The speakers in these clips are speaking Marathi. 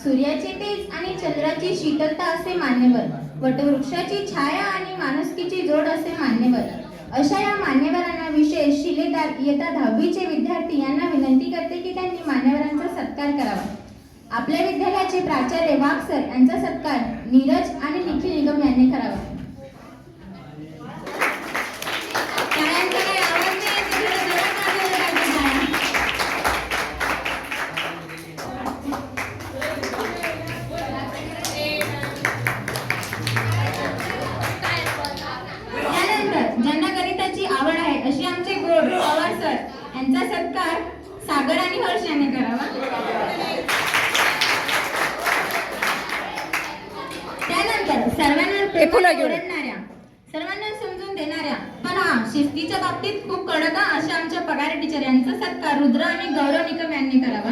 सूर्याची तेज आणि चंद्राची शीतलता असे मान्यवर, वटवृक्षाची छाया आणि माणुसकीची जोड असे मान्यवर। अशा या मान्यवरांना विशेष शिलेदार इयत्ता 10वीचे विद्यार्थी यांना विनंती करते की त्यांनी मान्यवरांचा सत्कार करावा। आपल्या विद्यालयाचे प्राचार्य वाघ सर यांचा सत्कार नीरज आणि निखिल निगम यांनी करावा। ज्यांना गणिताची आवड आहे अशी आमचे गोड पवार सर यांचा सत्कार सागर आणि हर्ष यांनी करावा। त्यानंतर सर्वांना समजून देणाऱ्या पण शिस्तीच्या बाबतीत खूप कडक अशा आमच्या पगार टीचर यांचा सत्कार रुद्र आणि गौरव निकम यांनी करावा।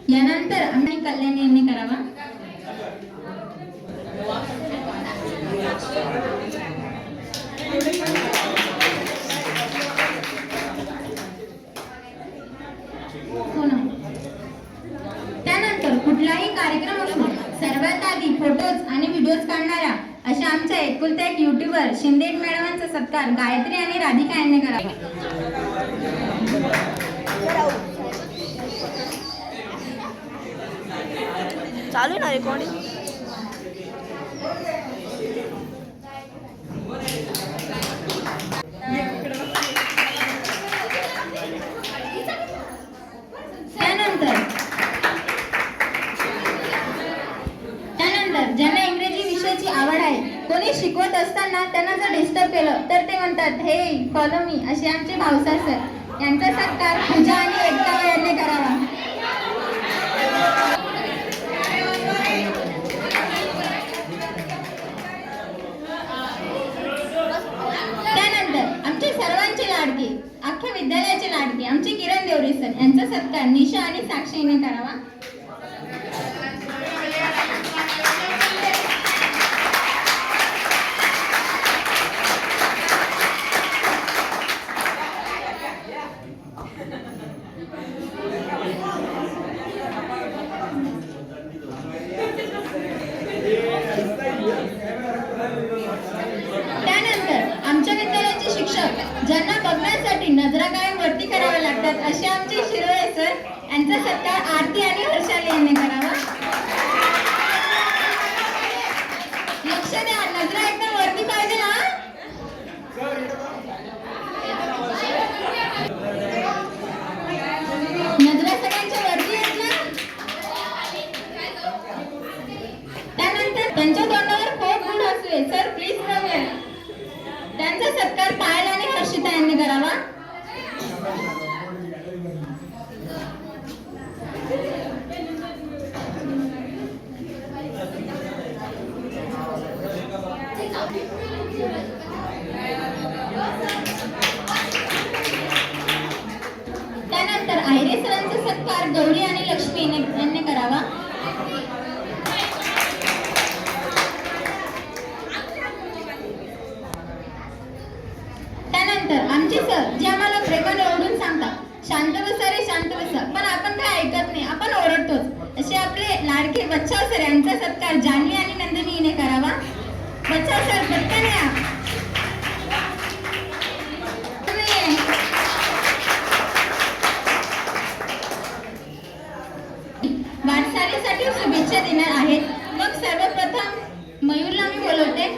यानंतर आम्ही कल्याण यांनी करावा। त्यानंतर कुठलाही कार्यक्रम असो सर्वात आधी फोटोज आणि व्हिडिओज काढणाऱ्या अशा आमच्या एकुलत्या एक युट्यूबर शिंदे मॅडमांचा सत्कार गायत्री आणि राधिका यांनी करावा। चालू ना रेकॉर्डिंग। त्यानंतर ज्यांना इंग्रजी विषयाची आवड आहे कोणी शिकवत असताना त्यांना जर डिस्टर्ब केलं तर ते म्हणतात हे फॉलो मी असे आमचे भावसार सर यांचा सत्कार पूजा आणि एकता यांनी करावा। आमचे सर्वांचे लाडके अख्ख्या विद्यालयाचे लाडके आमचे किरण देवरे सर यांचा सत्कार निशा आणि साक्षी यांनी करावा। आमच्या विद्यालयाचे शिक्षक ज्यांना बघण्यासाठी नजरा कायम वरती कराव्या लागतात असे आमचे शिरोळे सर यांचा सत्कार आरती आणि हर्षाली यांनी करावा। लक्ष द्या नजरा एकदम वरती पाहिजे ना। नजरा सगळ्यांच्या वरती आहेत ना। त्यानंतर त्यांच्या तोंडावर खूप गुण असले सर प्लीज नव्हे त्यांचा सत्कार पायल आणि हर्षिता यांनी करावा। त्यानंतर आहिरे सरांचा सत्कार गौरी आणि लक्ष्मी यांनी करावा। त्यानंतर आमचे सर जे आम्हाला प्रेमाने ओरडून सांगतात शांत बसा रे शांत बसा पण आपण काय ऐकत नाही आपण ओरडतोच असे आपले लाडके बच्चाव सर यांचा सत्कार जान्हवी आणि नंदिनी हिने करावा। बच्चाव सर पटकन या। वाटचालीसाठी शुभेच्छा देणार आहेत। मग सर्वप्रथम मयूरला मी बोलवते।